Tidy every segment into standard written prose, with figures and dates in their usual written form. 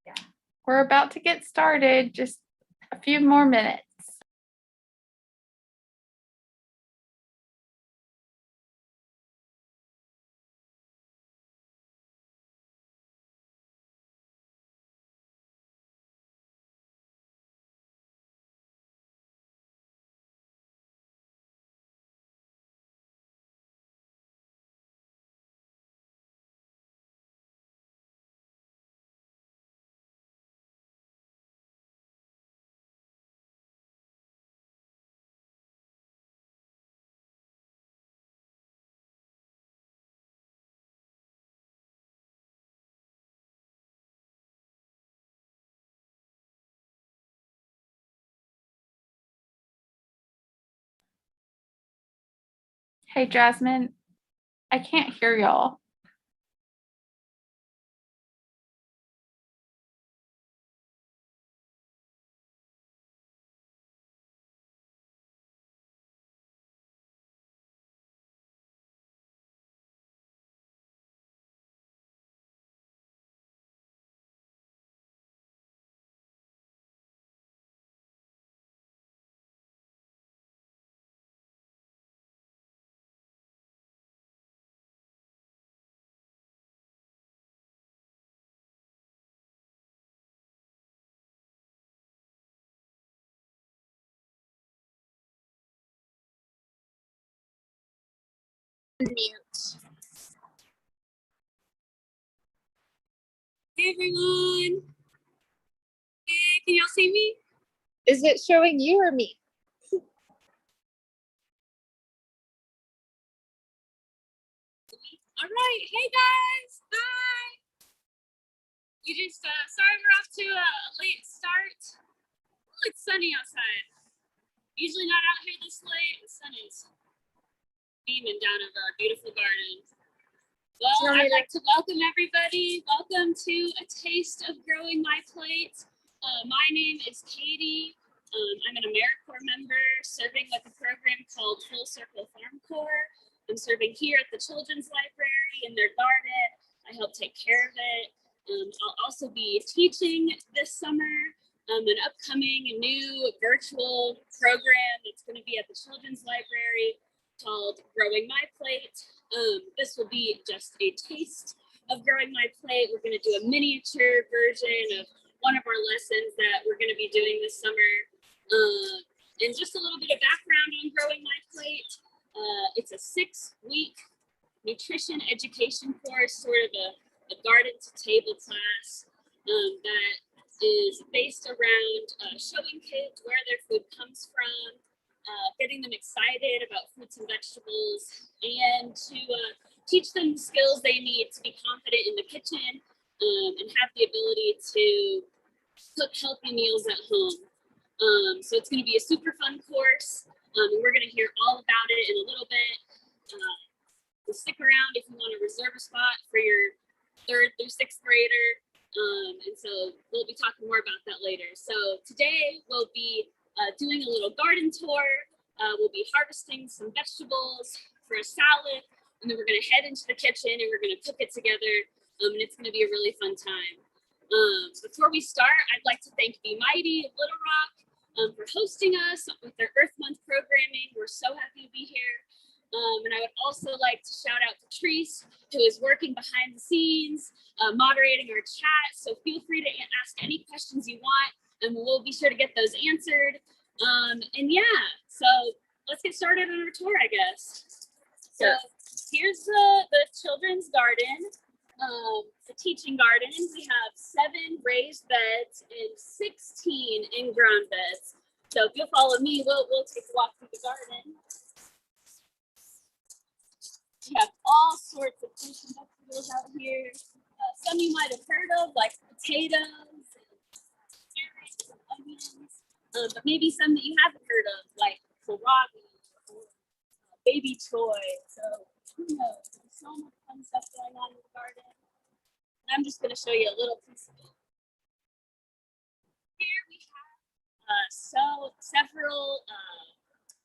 Yeah, we're about to get started, just a few more minutes. Hey, Jasmine, I can't hear y'all. Mute. Hey everyone. Hey, can y'all see me? Is it showing you or me? All right. Hey guys. Hi. You just sorry we're off to a late start. Oh, it's sunny outside. Usually not out here this late. The sun is beaming down in our beautiful garden. Well, I'd like to welcome everybody. Welcome to a taste of Growing My Plate. My name is Katie. I'm an AmeriCorps member serving with a program called Full Circle Farm Corps. I'm serving here at the Children's Library in their garden. I help take care of it. I'll also be teaching this summer an upcoming new virtual program that's going to be at the Children's Library called Growing My Plate. This will be just a taste of Growing My Plate. We're going to do a miniature version of one of our lessons that we're going to be doing this summer. And just a little bit of background on Growing My Plate. It's a 6-week nutrition education course, sort of a garden to table class that is based around showing kids where their food comes from, getting them excited about fruits and vegetables, and to teach them the skills they need to be confident in the kitchen and have the ability to cook healthy meals at home. So it's going to be a super fun course, and we're going to hear all about it in a little bit. So stick around if you want to reserve a spot for your 3rd through 6th grader. And so we'll be talking more about that later. So today we'll be doing a little garden tour. We'll be harvesting some vegetables for a salad, and then we're going to head into the kitchen and we're going to cook it together. And it's going to be a really fun time. Before we start, I'd like to thank Be Mighty of Little Rock for hosting us with their Earth Month programming. We're so happy to be here. And I would also like to shout out Patrice, who is working behind the scenes, moderating our chat. So feel free to ask any questions you want, and we'll be sure to get those answered. And yeah, so let's get started on our tour, I guess. So here's the children's garden, the teaching garden. We have 7 raised beds and 16 in-ground beds. So if you'll follow me, we'll take a walk through the garden. We have all sorts of fruits and vegetables out here. Some you might have heard of, like potatoes and carrots and onions, but maybe some that you haven't heard of, like kohlrabi or baby choy. So who knows? There's so much fun stuff going on in the garden. And I'm just going to show you a little piece of it. Here we have several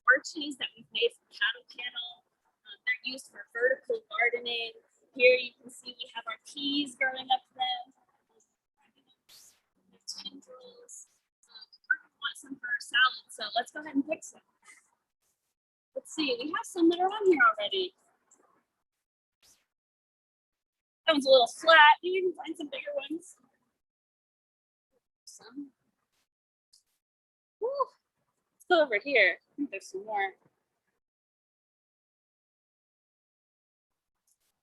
arches that we've made from cattle kennel. They're used for vertical gardening. Here you can see we have our peas growing up them. So let's go ahead and pick some. Let's see, we have some that are on here already. That one's a little flat. Maybe we can find some bigger ones. Some. Woo. Let's go over here. I think there's some more.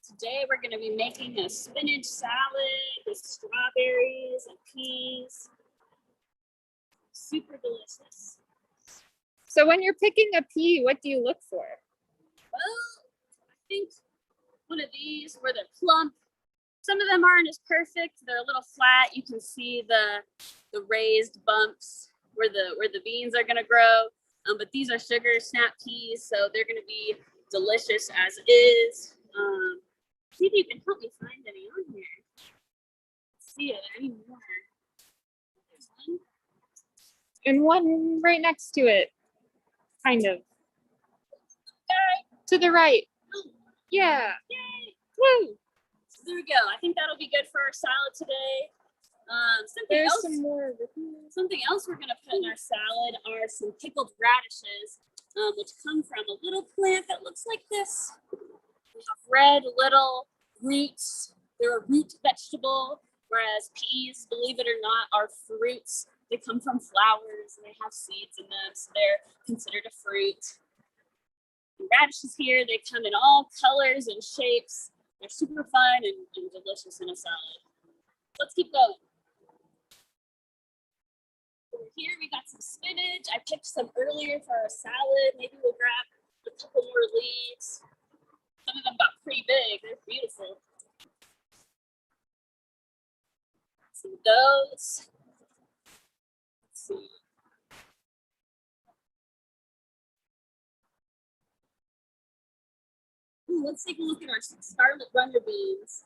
Today we're going to be making a spinach salad with strawberries and peas. Super delicious. So when you're picking a pea, what do you look for? Well, I think one of these where they're plump. Some of them aren't as perfect. They're a little flat. You can see the raised bumps where the beans are going to grow. But these are sugar snap peas, so they're going to be delicious as is. See if you can help me find any on here. Let's see, are there any more? There's one. And one right next to it, kind of. To the right. Oh, Yeah. yay! Woo! So there we go. I think that'll be good for our salad today. There's some more. Something else we're gonna put in our salad are some pickled radishes, which come from a little plant that looks like this. We have red little roots. They're a root vegetable, whereas peas, believe it or not, are fruits. They come from flowers and they have seeds in them, so they're considered a fruit. The radishes here, they come in all colors and shapes. They're super fun and delicious in a salad. Let's keep going. Over here, we got some spinach. I picked some earlier for our salad. Maybe we'll grab a couple more leaves. Some of them got pretty big. They're beautiful. Some of those. Let's see. Ooh, let's take a look at our scarlet runner beans.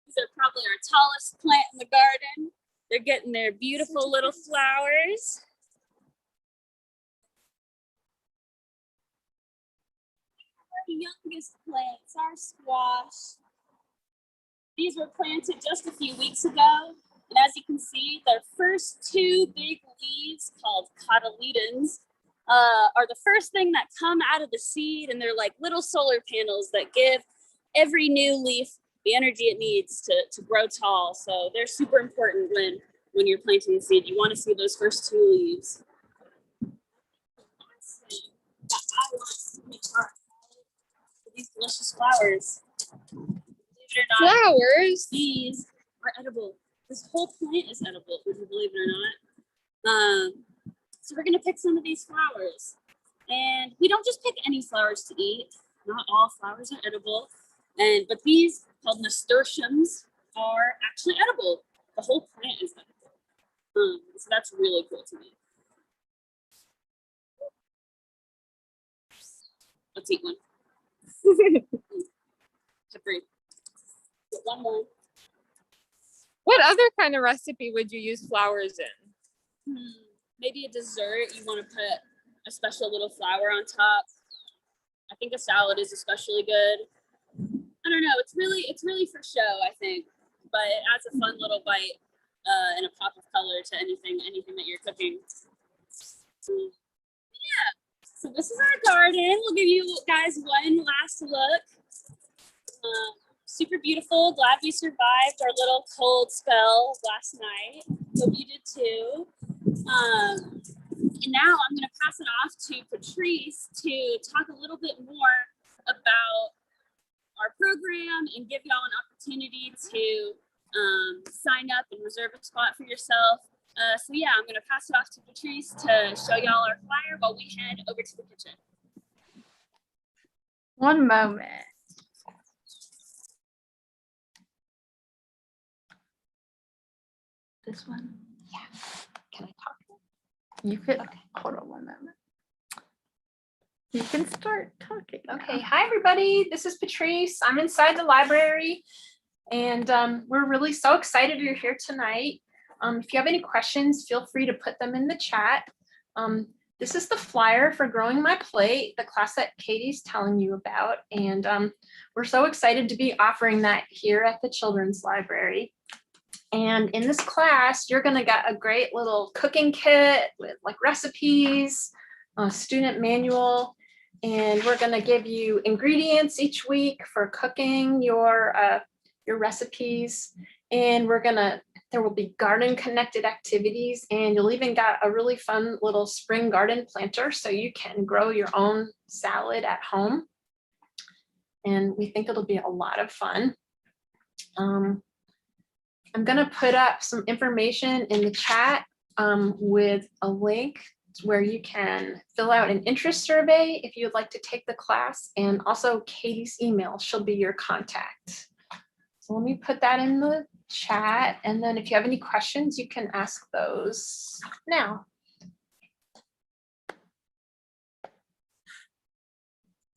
These are probably our tallest plant in the garden. They're getting their beautiful little flowers. Our youngest plants, our squash. These were planted just a few weeks ago. And as you can see, their first two big leaves, called cotyledons, are the first thing that come out of the seed, and they're like little solar panels that give every new leaf the energy it needs to grow tall. So they're super important when you're planting a seed. You want to see those first two leaves. Last thing that I want to make are these delicious flowers. Believe it or not, Flowers. these are edible. This whole plant is edible, would you believe it or not? So we're gonna pick some of these flowers. And we don't just pick any flowers to eat. Not all flowers are edible. But these, called nasturtiums, are actually edible. The whole plant is edible. So that's really cool to me. Let's eat one. Patrice. Get one more. What other kind of recipe would you use flowers in? Maybe a dessert, you want to put a special little flower on top. I think a salad is especially good. I don't know, it's really for show, I think, but it adds a fun little bite and a pop of color to anything that you're cooking. Yeah, so this is our garden. We'll give you guys one last look. Super beautiful. Glad we survived our little cold spell last night. Hope you did too. And now I'm going to pass it off to Patrice to talk a little bit more about our program and give y'all an opportunity to sign up and reserve a spot for yourself. So yeah, I'm going to pass it off to Patrice to show y'all our flyer while we head over to the kitchen. One moment. This one? Yeah. Can I talk? You could, Okay. hold on one moment. You can start talking now. Okay, hi everybody. This is Patrice. I'm inside the library, and we're really so excited you're here tonight. If you have any questions, feel free to put them in the chat. This is the flyer for Growing My Plate, the class that Katie's telling you about, and we're so excited to be offering that here at the Children's Library. And in this class, you're gonna get a great little cooking kit with like recipes, a student manual, and we're gonna give you ingredients each week for cooking your recipes. And there will be garden connected activities, and you'll even get a really fun little spring garden planter so you can grow your own salad at home. And we think it'll be a lot of fun. I'm gonna put up some information in the chat with a link where you can fill out an interest survey if you'd like to take the class, and also Katie's email, she'll be your contact. So let me put that in the chat, and then if you have any questions, you can ask those now.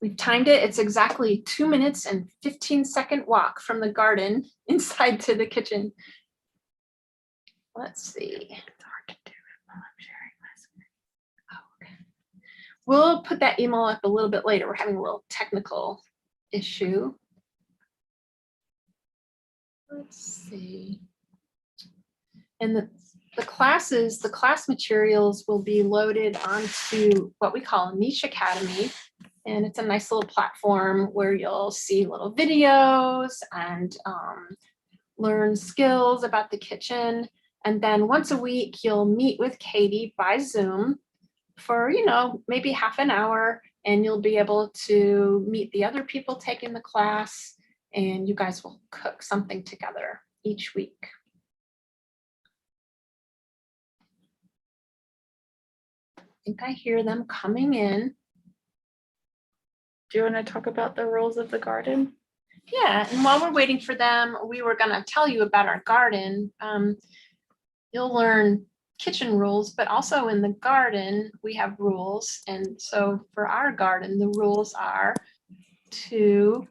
We've timed it. It's exactly 2 minutes and 15-second walk from the garden inside to the kitchen. Let's see. It's hard to do it while I'm sharing my screen. Oh, okay. We'll put that email up a little bit later. We're having a little technical issue. Let's see. And the class materials will be loaded onto what we call a Niche Academy. And it's a nice little platform where you'll see little videos and learn skills about the kitchen. And then once a week, you'll meet with Katie by Zoom for, maybe half an hour, and you'll be able to meet the other people taking the class, and you guys will cook something together each week. I think I hear them coming in. Do you want to talk about the rules of the garden? Yeah, and while we're waiting for them, we were gonna tell you about our garden. You'll learn kitchen rules, but also in the garden, we have rules. And so for our garden, the rules are to,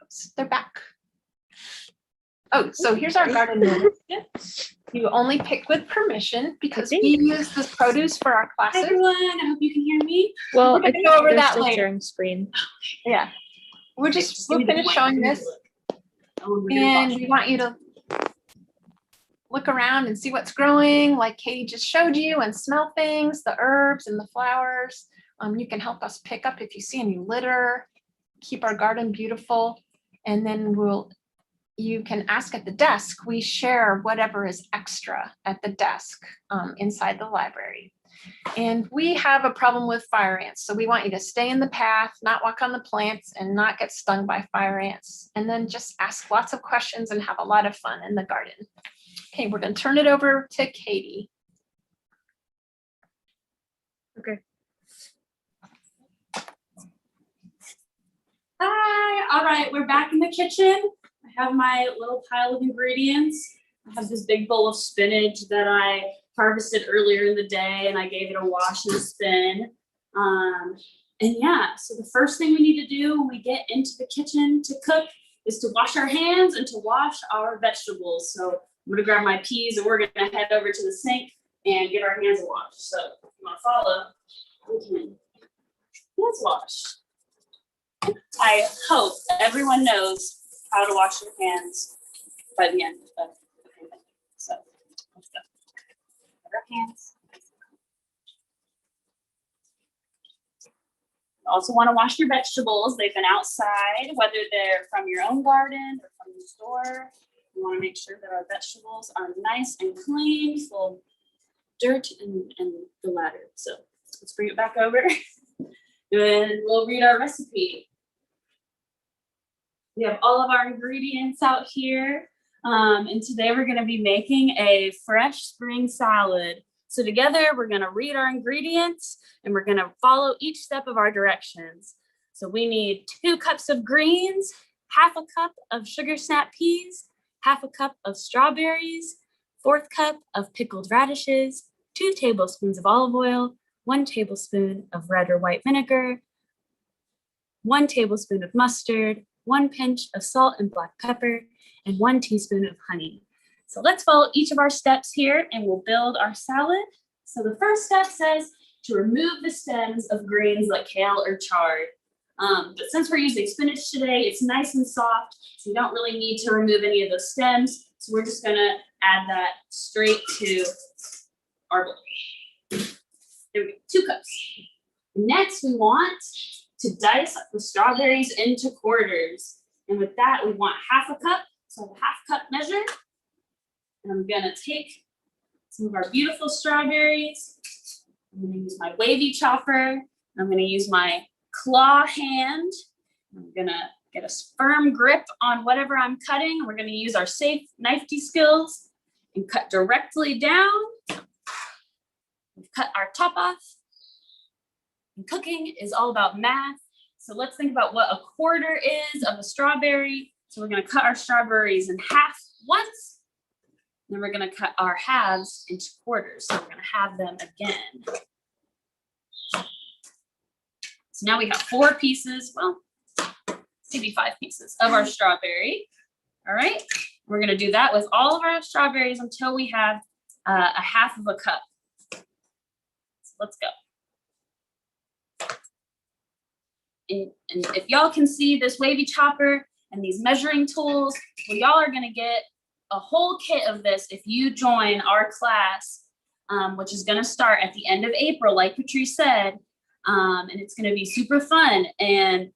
oops, they're back. Oh, so here's our garden rules. You only pick with permission because we use this produce for our Hi classes. everyone, I hope you can hear me. Well, We're gonna go over that later. sharing screen. Yeah, we'll finish showing this, and we want you to look around and see what's growing, like Katie just showed you, and smell things, the herbs and the flowers. You can help us pick up if you see any litter, keep our garden beautiful, and then you can ask at the desk. We share whatever is extra at the desk inside the library. And we have a problem with fire ants, so we want you to stay in the path, not walk on the plants, and not get stung by fire ants. And then just ask lots of questions and have a lot of fun in the garden. Okay, we're gonna turn it over to Katie. Okay. Hi, all right, we're back in the kitchen. I have my little pile of ingredients. I have this big bowl of spinach that I harvested earlier in the day, and I gave it a wash and a spin. And yeah, so the first thing we need to do when we get into the kitchen to cook is to wash our hands and to wash our vegetables. So I'm gonna grab my peas and we're gonna head over to the sink and get our hands washed. So if you wanna follow, we can hands wash. I hope everyone knows how to wash your hands by the end of the thing. So let's go. Put our hands. You also want to wash your vegetables. They've been outside, whether they're from your own garden or from the store. We want to make sure that our vegetables are nice and clean, full of dirt and the latter. So let's bring it back over and we'll read our recipe. We have all of our ingredients out here. And today we're going to be making a fresh spring salad. So together we're going to read our ingredients and we're going to follow each step of our directions. So we need 2 cups of greens, half a cup of sugar snap peas, half a cup of strawberries, 1/4 cup of pickled radishes, 2 tablespoons of olive oil, 1 tablespoon of red or white vinegar, 1 tablespoon of mustard, 1 pinch of salt and black pepper, and 1 teaspoon of honey. So let's follow each of our steps here and we'll build our salad. So the first step says to remove the stems of greens like kale or chard. But since we're using spinach today, it's nice and soft, so you don't really need to remove any of those stems. So we're just gonna add that straight to our bowl. There we go, 2 cups. Next, we want to dice the strawberries into quarters. And with that, we want 1/2 cup, so I have a 1/2 cup measure. And I'm gonna take some of our beautiful strawberries. I'm gonna use my wavy chopper. I'm gonna use my claw hand. I'm gonna get a firm grip on whatever I'm cutting. We're gonna use our safe knifey skills and cut directly down. We've cut our top off. And cooking is all about math. So let's think about what a quarter is of a strawberry. So we're gonna cut our strawberries in half once. Then we're gonna cut our halves into quarters. So we're gonna halve them again. So now we have 4 pieces, well, maybe 5 pieces of our strawberry. All right, we're gonna do that with all of our strawberries until we have a 1/2 cup. So let's go. And if y'all can see this wavy chopper and these measuring tools, well, y'all are gonna get a whole kit of this if you join our class, which is gonna start at the end of April, like Patrice said, and it's gonna be super fun. And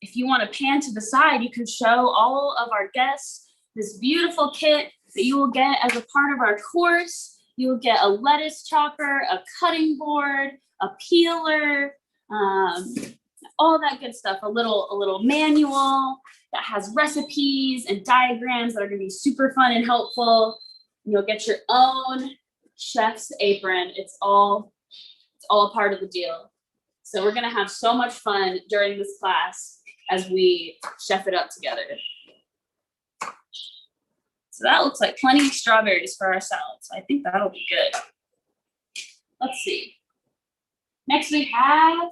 if you wanna pan to the side, you can show all of our guests this beautiful kit that you will get as a part of our course. You will get a lettuce chopper, a cutting board, a peeler, all that good stuff, a little manual that has recipes and diagrams that are gonna be super fun and helpful. You'll get your own chef's apron. It's all a part of the deal. So we're gonna have so much fun during this class as we chef it up together. So that looks like plenty of strawberries for our salad. So I think that'll be good. Let's see. Next we have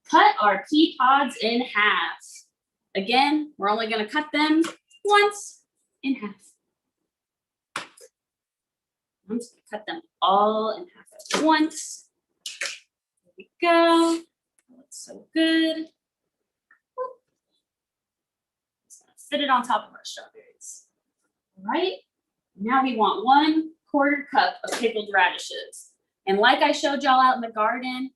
cut our pea pods in half. Again, we're only gonna cut them once in half. I'm just gonna cut them all in half at once. There we go. That looks so good. Just gonna fit it on top of our strawberries. All right, now we want 1/4 cup of pickled radishes. And like I showed y'all out in the garden,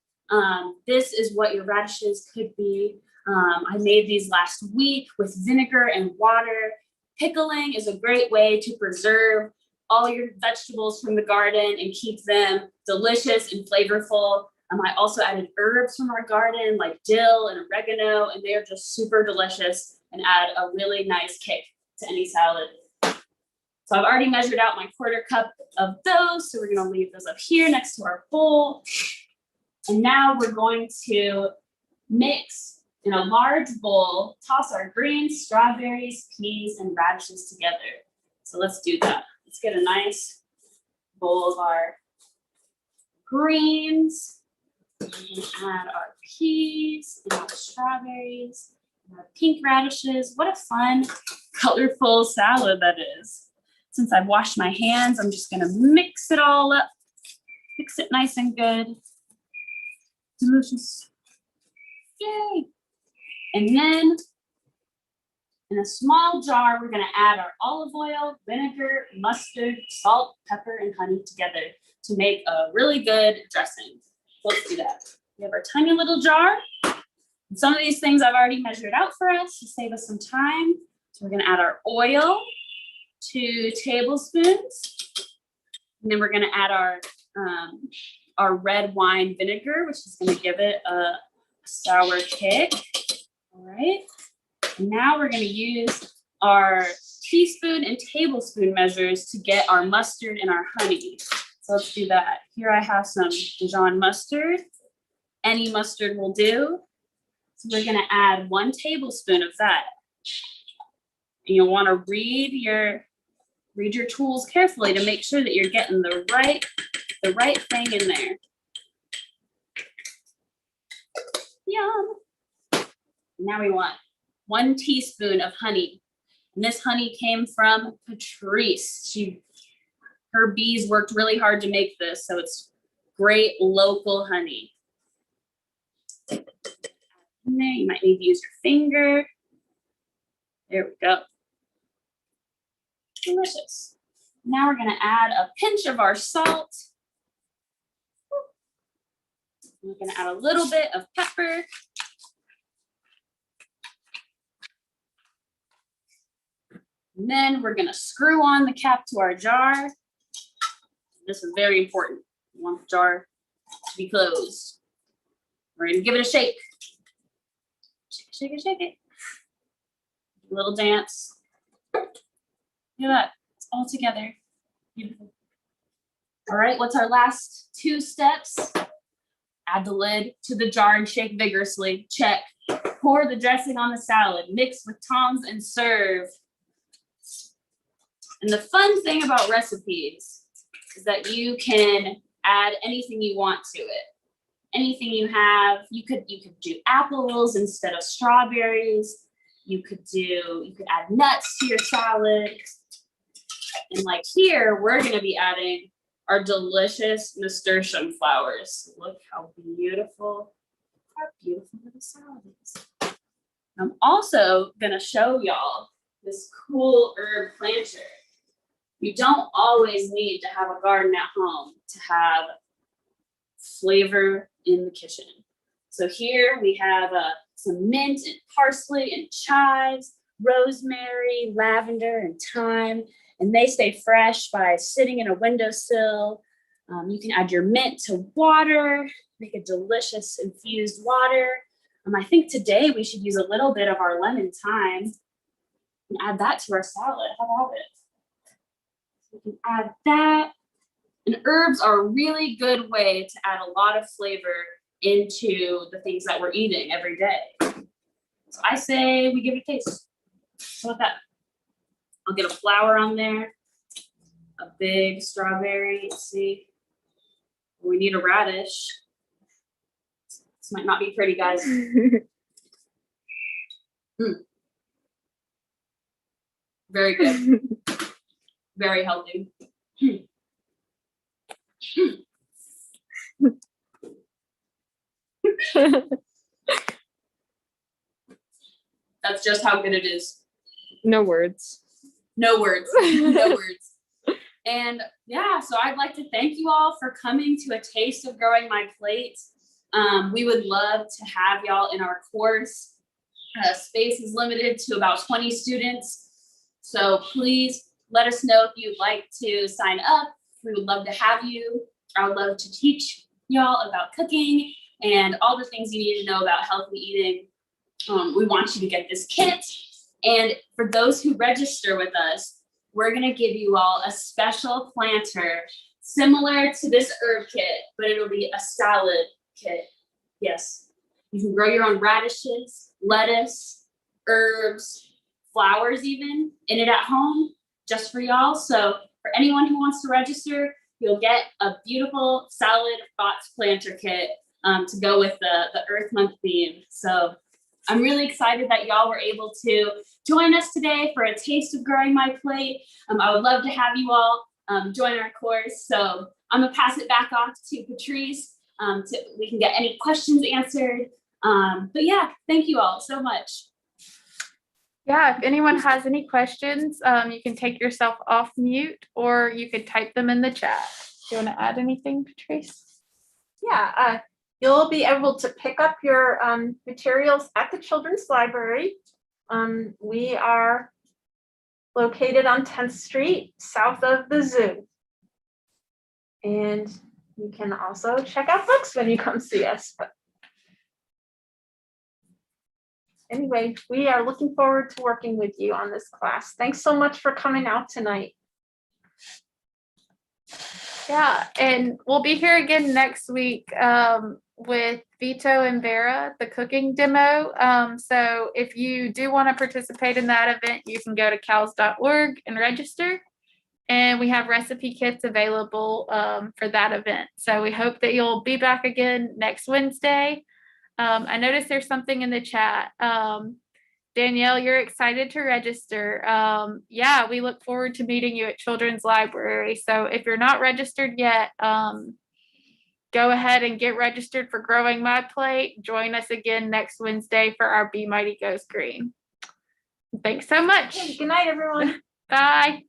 this is what your radishes could be. I made these last week with vinegar and water. Pickling is a great way to preserve all your vegetables from the garden and keep them delicious and flavorful. I also added herbs from our garden like dill and oregano, and they are just super delicious and add a really nice kick to any salad. So I've already measured out my 1/4 cup of those, so we're gonna leave those up here next to our bowl. And now we're going to mix in a large bowl, toss our greens, strawberries, peas, and radishes together. So let's do that. Let's get a nice bowl of our greens. We're gonna add our peas and our strawberries and our pink radishes. What a fun, colorful salad that is. Since I've washed my hands, I'm just gonna mix it all up, mix it nice and good. Delicious. Yay. And then in a small jar, we're gonna add our olive oil, vinegar, mustard, salt, pepper, and honey together to make a really good dressing. So let's do that. We have our tiny little jar. And some of these things I've already measured out for us to save us some time. So we're gonna add our oil, 2 tablespoons. And then we're gonna add our red wine vinegar, which is gonna give it a sour kick. All right. And now we're gonna use our teaspoon and tablespoon measures to get our mustard and our honey. So let's do that. Here I have some Dijon mustard. Any mustard will do. So we're gonna add 1 tablespoon of that. And you'll wanna read your tools carefully to make sure that you're getting the right thing in there. Yum. Now we want 1 teaspoon of honey. And this honey came from Patrice. Her bees worked really hard to make this, so it's great local honey. in there. You might need to use your finger. There we go. Delicious. Now we're gonna add a pinch of our salt. We're gonna add a little bit of pepper. And then we're gonna screw on the cap to our jar. This is very important. You want the jar to be closed. We're gonna give it a shake. Shake it, shake it, shake it. A little dance. Look at that, it's all together. Beautiful. All right, what's our last 2 steps? Add the lid to the jar and shake vigorously. Check. Pour the dressing on the salad. Mix with tongs and serve. And the fun thing about recipes is that you can add anything you want to it. Anything you have. You could do apples instead of strawberries. You could add nuts to your salad. And like here, we're gonna be adding our delicious nasturtium flowers. Look how beautiful the salad is. I'm also gonna show y'all this cool herb planter. You don't always need to have a garden at home to have flavor in the kitchen. So here we have some mint and parsley and chives, rosemary, lavender, and thyme. And they stay fresh by sitting in a windowsill. You can add your mint to water, make a delicious infused water. I think today we should use a little bit of our lemon thyme and add that to our salad. How about it? So we can add that. And herbs are a really good way to add a lot of flavor into the things that we're eating every day. So I say we give it a taste. How about that? I'll get a flower on there, a big strawberry. Let's see. We need a radish. This might not be pretty, guys. Very good. Very healthy. That's just how good it is. No words. No words. No words. And yeah, so I'd like to thank you all for coming to a taste of Growing My Plate. We would love to have y'all in our course. Space is limited to about 20 students. So please let us know if you'd like to sign up. We would love to have you. I would love to teach y'all about cooking and all the things you need to know about healthy eating. We want you to get this kit. And for those who register with us, we're gonna give you all a special planter similar to this herb kit, but it'll be a salad kit. Yes, you can grow your own radishes, lettuce, herbs, flowers even in it at home just for y'all. So for anyone who wants to register, you'll get a beautiful salad box planter kit to go with the Earth Month theme. So I'm really excited that y'all were able to join us today for a taste of Growing My Plate. I would love to have you all join our course. So I'm gonna pass it back off to Patrice we can get any questions answered. But yeah, thank you all so much. Yeah, if anyone has any questions, you can take yourself off mute or you could type them in the chat. Do you want to add anything, Patrice? Yeah, you'll be able to pick up your materials at the Children's Library. We are located on 10th Street, south of the zoo. And you can also check out books when you come see us. But anyway, we are looking forward to working with you on this class. Thanks so much for coming out tonight. Yeah, and we'll be here again next week with Vito and Vera, the cooking demo. So if you do want to participate in that event, you can go to cows.org and register. And we have recipe kits available for that event. So we hope that you'll be back again next Wednesday. I noticed there's something in the chat. Danielle, you're excited to register. Yeah, we look forward to meeting you at Children's Library. So if you're not registered yet, go ahead and get registered for Growing My Plate. Join us again next Wednesday for our Be Mighty Goes Green. Thanks so much. Good night, everyone. Bye.